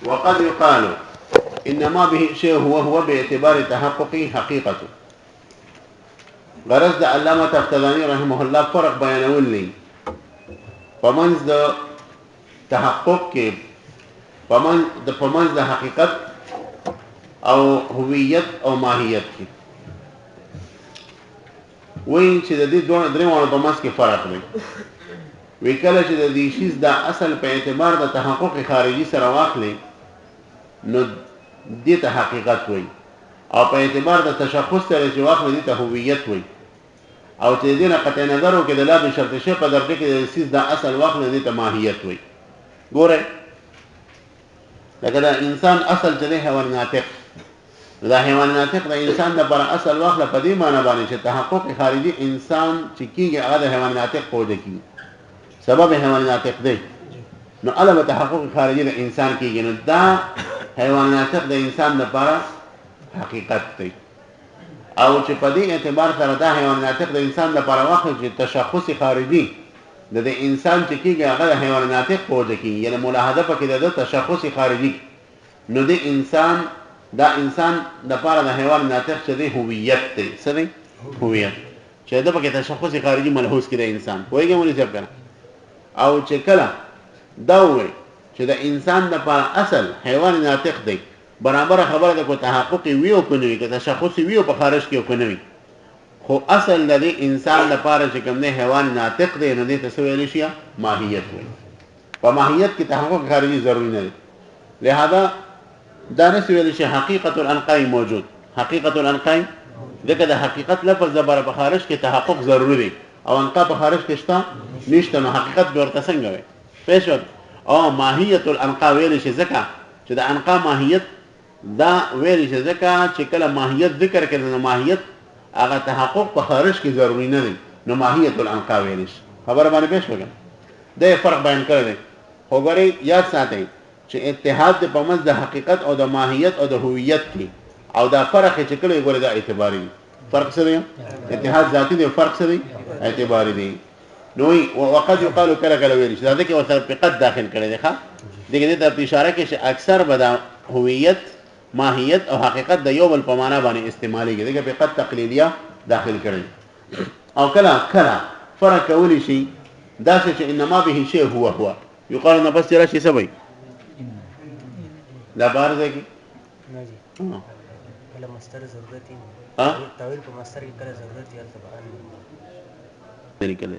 وقد يقال انما به شيء هو باعتبار تحقق حقيقته. غرض د علامه تفتزانی رحمه الله فرق بیانول لي پمنځ د تحقق کې پمنځ د حقیقت او هویت او ماهیت کې وایي چې د دې دوه درېواړو په منځ کې فرق دی. وی کله چې د دې شیز د اصل په اعتبار د تحقق خارجي سره واخلي نو دې ته حقیقت وایي او په اعتبار د تشخص سره چې واخلي دې ته هویت وایي او چې دې نه قطع نظر وکړي د لا به شرط شی په درجه کې د شیز د اصل واخلي دې ته ماهیت وایي. ګوره لکه دا انسان اصل چې دی حیوان ناطق، دا حیوان ناطق د انسان د پر اصل واخله په دې معنی باندې چې تحقق خارجي انسان چې کیږي هغه د حیوان ناطق پوهه کیږي سبب حیوان ناطق دی نو علامه تحقق خارجي د انسان کیږي نو دا حیوان ناطق د انسان لپاره حقیقت دی او چې په دې اعتبار سره دا حیوان ناطق د انسان لپاره واخله چې تشخص خارجي د انسان چې کیږي هغه د حیوان ناطق پوهه کیږي یعنی ملاحظه پکې د تشخص خارجي نو د انسان دا انسان د پاره د حیوان ناطق چې دی هویت دی. څه دی؟ هویت چې د پکې تشخص خارجي ملحوظ کړي انسان وایي مونږ څه کنه او چې کله دا وایي چې د انسان د پاره اصل حیوان ناطق دی برابر خبره ده کو تحقق وی او کنه کې تشخص وی او په خارج کې کنه خو اصل د انسان د پاره چې کوم نه حیوان ناطق دی نو دې ته ویل شي ماهیت وایي. په ماهیت کې تحقق خارجي ضروري نه دی لہذا دا نسی ویل شي حقیقت الانقای موجود. حقیقت الانقای دغه د حقیقت لفظ زبر په خارج کې تحقق ضروری دی او انقا په خارج کې شته نشته نو حقیقت ورته څنګه وي پېښ او ماهیت الانقا ویل شي ځکه چې د انقا ماهیت دا ویل شي ځکه چې کله ماهیت ذکر کړي نو ماهیت هغه تحقق په خارج کې ضروری نه دی نو ماهیت الانقا ویل شي. خبره باندې پېښ وګم د فرق بیان کړی خو غواړي یاد ساتئ چې اتحاد د پمنځ د حقیقت او د ماهیت او د هویت کې او دا فرق چې کله ګوره دا اعتباري فرق څه دی اتحاد ذاتی دی فرق څه دی اعتباري دی. نو وقد يقال کله کله ویل شي دا کې ورته فقط داخل کړي دی ښا دغه د اشاره کې چې اکثر به هویت ماهیت او حقیقت د یو بل په معنا باندې استعمالي کې دغه فقط تقلیدیه داخل کړي او کله کله فرق کولی شي دا چې انما به شی هو یقال نه بس راشي سبي دا بار دی کی کله مستر ضرورت دی تعویل په مستر کې کله ضرورت دی تبعا دی کله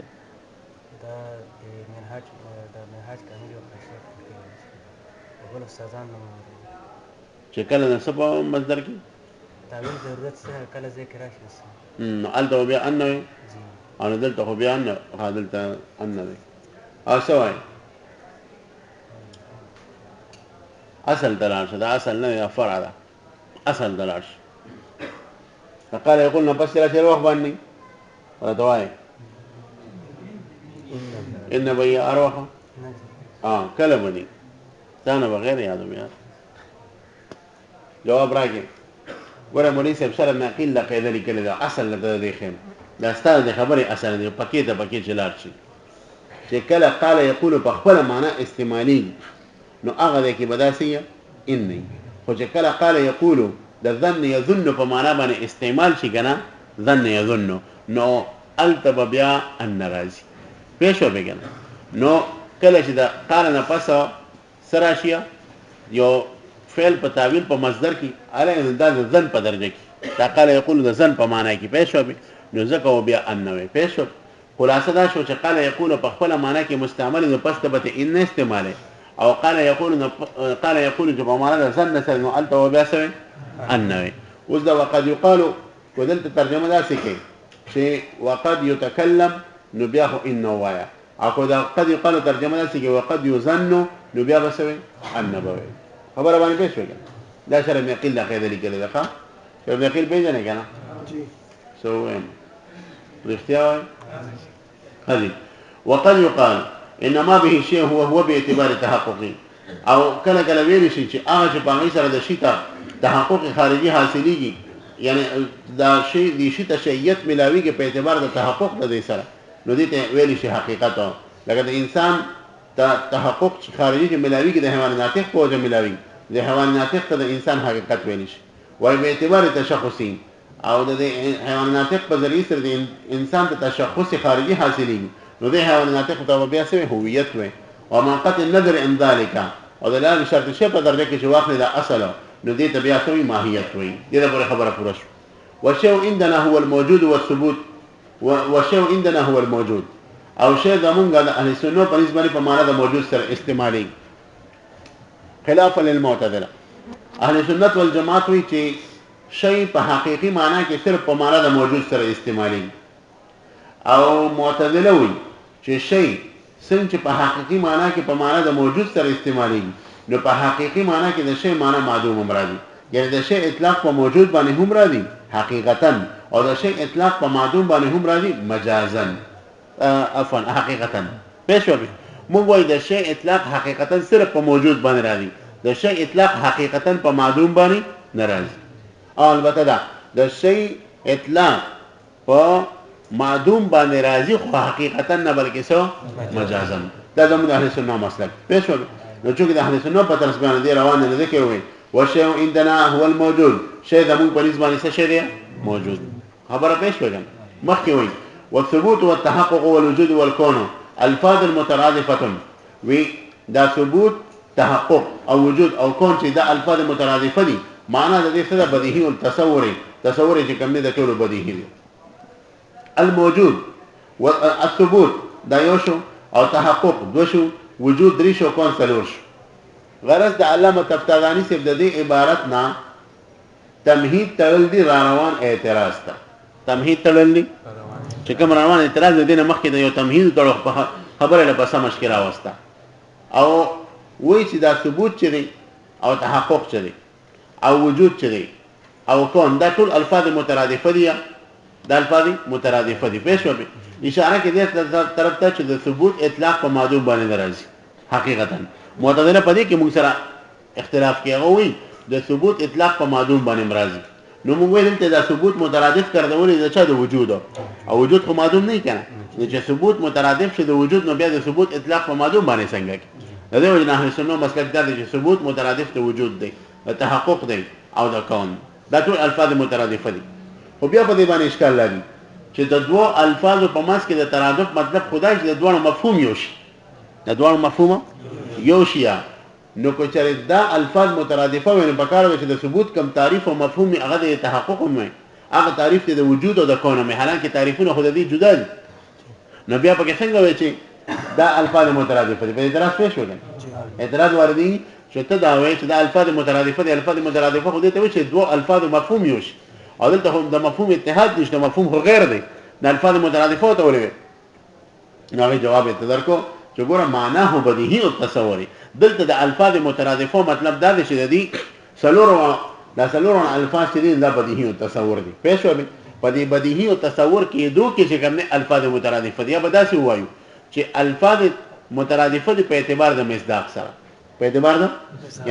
دا منهاج کامل او خاصه وګول استادان چې کله نسب مصدر کې تعویل ضرورت سره کله ذکر راشي نو الته بیا انه او دلته خو بیا انه حاضرته انه او سوای اصل دلاش دا اصل نه فرع ده اصل دلاش فقال يقولنا بس لا شيء وخ باني ولا دواي ان بي اروح كلمني ثاني بغير يا دم يا جواب راجع ګوره مولوی صاحب سره ناقل لا قاعده لیکل دا اصل نه دی خیم دا ستاسو د خبرې اصل دی پکې چلار شي چې کله قال یقول په خپل معنا استعمالي نو هغه کې بداسیه اني خو چې کله قال یقول د ظن یظن په معنا باندې استعمال شي کنه ظن یظن نو التب بیا النرازی پېښو بګنه نو کله چې دا قال نه پس سراشیا یو فعل په تعویل په مصدر کې اله د ظن په درجه کې دا قال یقول د ظن په معنا کې پېښو نو ځکه بیا انوي پېښو خلاصه دا شو چې قال یقول په خپل معنا کې مستعمل نو پس ته ان استعماله او قال يقول چې په معنا د ظن سره نو الته بیا سوي انوي اوس دا وقد يقال ودلته ترجمه دا سکی چې وقد يتكلم نو بیا خو انه وایا او دا قد يقال ترجمه دا سکی وقد يظن نو بیا بسوي انبوي. خبره باندې پېښ وکړه دا سره مې قله قاعده لیکل ده ښا چې مې قل پیژنې کنه جی سو اختیار هذه وقد يقال انما به شيء هو باعتبار تحققي او کله کله ویل شي چې هغه چې په سره د شیطه تحقق خارجي حاصلېږي یعنی دا شی د شیطه شیت ملاویږي په اعتبار د تحقق د دې سره نو دې ته ویل شي حقیقت لکه د انسان تحقق خارجي چې ملاویږي د حیوان ناطق په وجه ملاوي د حیوان ناطق ته د انسان حقیقت ویل شي وای به اعتبار تشخصي او د حیوان ناطق په ذریعہ سره د انسان ته تشخص خارجي حاصلېږي نو د حیوان ناطق ته بیا څه هویت وي او منقطع النظر عن ذلك او د لا شرط شی په درجه کې چې واخلي د اصل نو دې ته بیا څه ماهیت وي دې د خبره پوره شو والشيء عندنا هو الموجود والثبوت والشيء عندنا هو الموجود او شی زمونږ د اهل سنت په نسبت په معنا د موجود سره استعمالي خلافا للمعتزله اهل سنت والجماعت وی چې شی په حقيقي معنا کې صرف په معنا د موجود سره استعمالي او معتزله وی چې شی څنګه په حقيقي معنا کې په معنا د موجود سره استعمالي نو په حقيقي معنا کې د شی معنا معدوم مرادي یعنی د شی اطلاق په موجود باندې هم راځي حقیقتا او د شی اطلاق په معدوم باندې هم راځي مجازا عفوا حقیقتا پېښ وي موږ وایو د شی اطلاق حقیقتا صرف په موجود باندې راځي د شی اطلاق حقیقتا په معدوم باندې ناراضي البته دا د شی اطلاق په معدوم باندې راځي خو حقیقتا نه بلکې څو مجازا دا زموږ اهل سنت مسلک پېښ وي نو چې د اهل سنت په طرز باندې روان نه ذکر وي والشيء عندنا هو الموجود شيء زمون په نسبت باندې څه شی دی موجود خبره پېښ وګم مخکې وي والثبوت والتحقق والوجود والكون الفاظ المترادفه وي دا ثبوت تحقق او وجود او كون چې دا الفاظ مترادفه دي معنا د دې سره بدیهی او تصور چې کوم نه د ټولو بدیهی دي الموجود والثبوت دا یو شو او تحقق دو شو وجود درې شو كون څلور شو غرض د علامه تفتازانی سے د دې عبارت نه تمهید تړل دي روان اعتراض ته تمهید تړل دي چې کوم روان اعتراض د دې مخکې د یو تمهید تړو په خبره له بسه مشکل راوسته او وایي چې دا ثبوت چي او تحقق چي او وجود چي او کون دا ټول الفاظ مترادفه دي دا الفاظ مترادفه دي پېښ وي اشاره کې دې طرف ته چې د ثبوت اطلاق په معدوم باندې راځي حقیقتا معتزله په دې کې موږ سره اختلاف کوي وي د ثبوت اطلاق په معدوم باندې راځي نو موږ ویل ته دا ثبوت مترادف کړدولې د چا د وجود او وجود په معدوم نه کنه چې ثبوت مترادف شي د وجود نو بیا د ثبوت اطلاق په معدوم باندې څنګه کې د دې وجه نه اهل سنت مسلک دا چې ثبوت مترادف د وجود دی تحقق دی او د کون دا ټول الفاظ مترادفه دي خو بیا په دې باندې اشکال لري چې د دوه الفاظو په ماس کې د ترادف مطلب خدای چې د دوه مفهوم یو شي د دوه مفهوم یو شي نو کو چېرې دا الفاظ مترادفه وي نو په کار چې د ثبوت کم تعریف او مفهوم هغه د تحقق هم وي هغه تعریف د وجود او د کون هم حالانکه تعریفونه خود دي جدا دي نو بیا په کې څنګه وي چې دا الفاظ مترادفه دي په اعتراض پېښ وګڼي اعتراض وردی چې ته دا وایې چې دا الفاظ مترادفه دي الفاظ مترادفه خو دې ته وي چې دوه الفاظ مفهوم یو شي او دلته هم د مفهوم اتحاد نشته مفهوم خو غیر دی د الفاظ مترادفه ته ولې نو هغه جواب اتدار کو چې ګوره معنا هو بدیهی او تصوري دلته د الفاظ مترادفه مطلب دا دی چې د دې سلورون الفاظ چې دي دا بدیهی او تصور دي پېښ وي په دې بدیهی او تصور کې دوه کې چې کوم نه الفاظ مترادفه دي به داسې وایو چې الفاظ مترادفه دي په اعتبار د مصداق سره په اعتبار د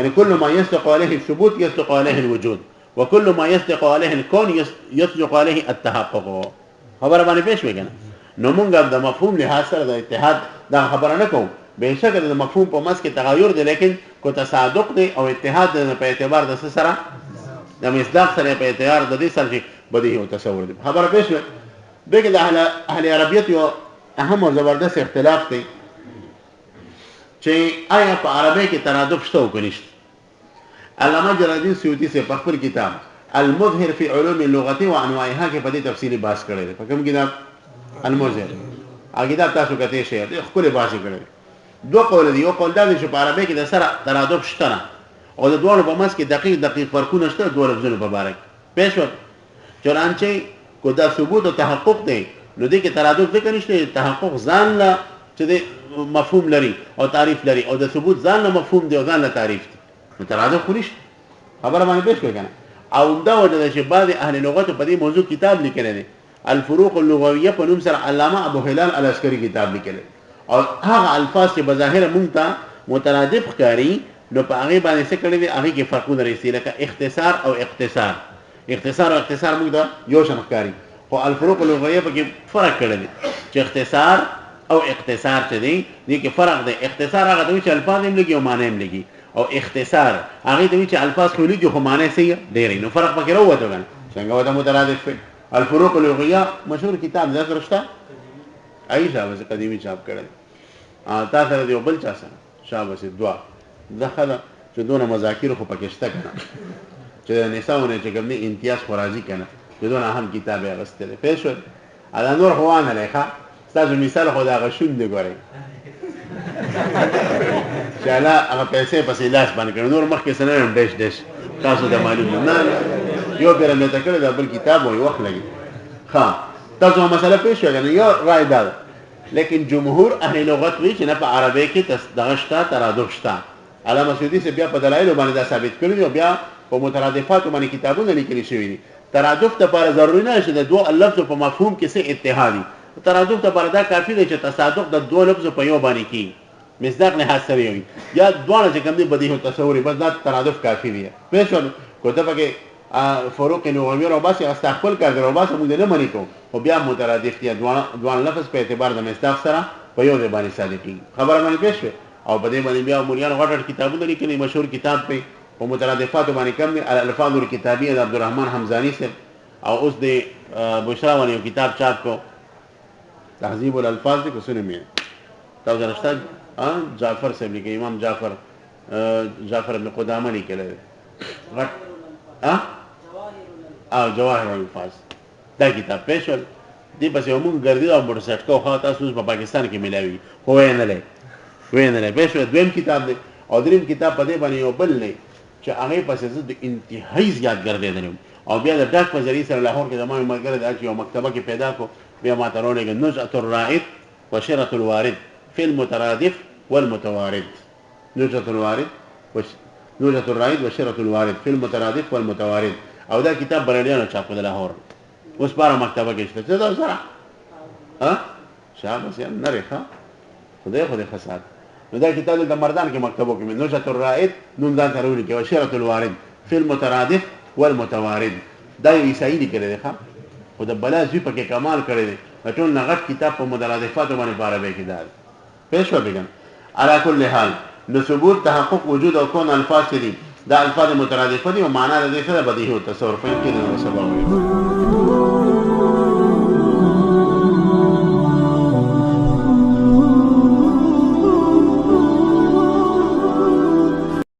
یعنی کله ما يصدق عليه الثبوت يصدق عليه الوجود وكل ما يصدق عليه الكون يصدق عليه التحقق خبر باندې پېښ وي کنه نو مونږ د مفهوم له سره د اتحاد دا خبره نه کوم بهشکه د مفهوم په مس کې تغیر دی لیکن کو تصادق دی او اتحاد په اعتبار د سره د مصداق سره په اعتبار د دې سره بدیهی او تصور دی خبره پېښ وي دغه د اهل عربیت یو اهم او زبردست اختلاف دی چې آیا په عربی کې ترادف شته او کنيشت علامه جلالدین سیوطی سے په خپل کتاب المظهر فی علوم اللغه و انواعها کې په دې تفصیلی بحث کړی دی په کوم کتاب المظهر هغه دا تاسو کته شی د خپل بحث کړی دوه قول دی یو قول دا چې په عربی کې د سره ترادف شته او د دوه په مس کې دقیق فرقونه شته دوه لفظونه په باره کې پېښ وکړ چرانچه کو دا ثبوت او تحقق دی نو دې کې ترادف ځکه نشته تحقق ځان لا چې د مفهوم لري او تعریف لري او د ثبوت ځان له مفهوم دی او ځان له تعریف دی نو ترادف خو نشته خبره باندې پېښ کړه او دا وجه چې بعض اهل لغت په دې موضوع کتاب لیکلی دی الفروق اللغویه په نوم سره علامه ابو هلال العسکری کتاب لیکلی او هغه الفاظ چې بظاهر مونږ ته مترادف ښکاري نو په هغه باندې څه کړی دی هغه کې فرقونه راځي لکه اختصار او اختصار موږ ته یو شان ښکاري خو الفروق اللغویه په کې فرق کړی دی چې اختصار او اختصار چې دی دې کې فرق دی اختصار هغه د الفاظ هم لګي او معنی هم لګي او اختصار هغه ته چې الفاظ خو لږ خو معنی سي ډېرې نو فرق پکې راوته کنه څنګه وته مترادف الفروق اللغويه مشهور کتاب ذکر شته ای شابه قدیمی چاپ کړل تا سره دی بل چا سره شابه دوا دخل چې دونه مذاکر خو پکې شته کنه چې نساونه چې کوم امتیاز خورازي کنه چې دونه اهم کتاب یې غستله پېښ ادا نور خوانه لکه تاسو مثال خو دا غشون دی ګورئ چې الله هغه پیسې پسې لاس باندې کړ نور مخکې سره ډیش تاسو ته معلوم نه یو بیر مې تکړه دا بل کتاب وي وخت لګي ها تاسو مسله پېښ وګڼئ یو رائے ده لیکن جمهور اهل لغت وی چې نه په عربی کې دغشتا ترادف شته علامه سیوطي بیا په دلایل باندې دا ثابت کړی او بیا په مترادفات باندې کتابونه لیکلي شوی دي ترادف لپاره ضروري نه چې د دوه لفظ په مفهوم کې څه اتحادي ترادف لپاره دا کافی دی چې تصادق د دوه لفظ په یو باندې کی مصداق نه حاصل وي یا دوه چې کوم دی بدیهی تصوری بس دا ترادف کافی دی پېښ کوته پکې فروق لغوي او بس استخپل کړو او بس موږ نه منې کوو او بیا مترادف دي دوه لفظ په اعتبار د مصداق سره په یو ځای باندې صادقي خبره باندې پېښ او په دې باندې بیا مولیان غټ کتابونه لیکلي مشهور کتاب په مترادفات باندې کم دي الفاظ الکتابیه د عبدالرحمن حمزانی سے او اوس د بشرا باندې یو کتاب چاپ کو تهذیب الالفاظ کو سنه مې تاسو درشته جعفر صاحب لیکي امام جعفر ابن قدامه لیکل غټ جواهر الالفاظ دا کتاب پېښل دی پس یو موږ ګرځي او موټر سټکو خو تاسو په پاکستان کې ملاوي خو نه لې پېښو دویم کتاب دی او دریم کتاب په دې باندې یو بل نه چې هغه پس د انتهایی زیات ګرځیدل او بیا د ډاک په ذریعہ سره لاهور کې د ما ملګری د یو مکتبه کې پیدا کو بیا ما ته راولېږه نزعة الرائد وشرة الوارد في المترادف والمتوارد نزعة الرائد وشرة الوارد في المترادف والمتوارد او دا کتاب بریلیانو چاپ د لاهور اوس بار مکتبه کې شته څه دا سره شابه یې نه ریخه خدای خسات نو دا کتاب د مردان کې مکتبو کې نزعة الرائد نون دا ترولي کې وشرة الوارد في المترادف والمتوارد دا یو عیسائی لیکلی دی ښه خو د بلا زوی پکې کمال کړی دی ټول نه غټ کتاب په مترادفاتو باندې په عربی کې دا پېښ شوه بېګم علی کل حال نو ثبوت تحقق وجود او کون الفاظ چې دي دا الفاظ مترادفه دي او معنا د دې څه بدیهي او تصور په کې نه سبب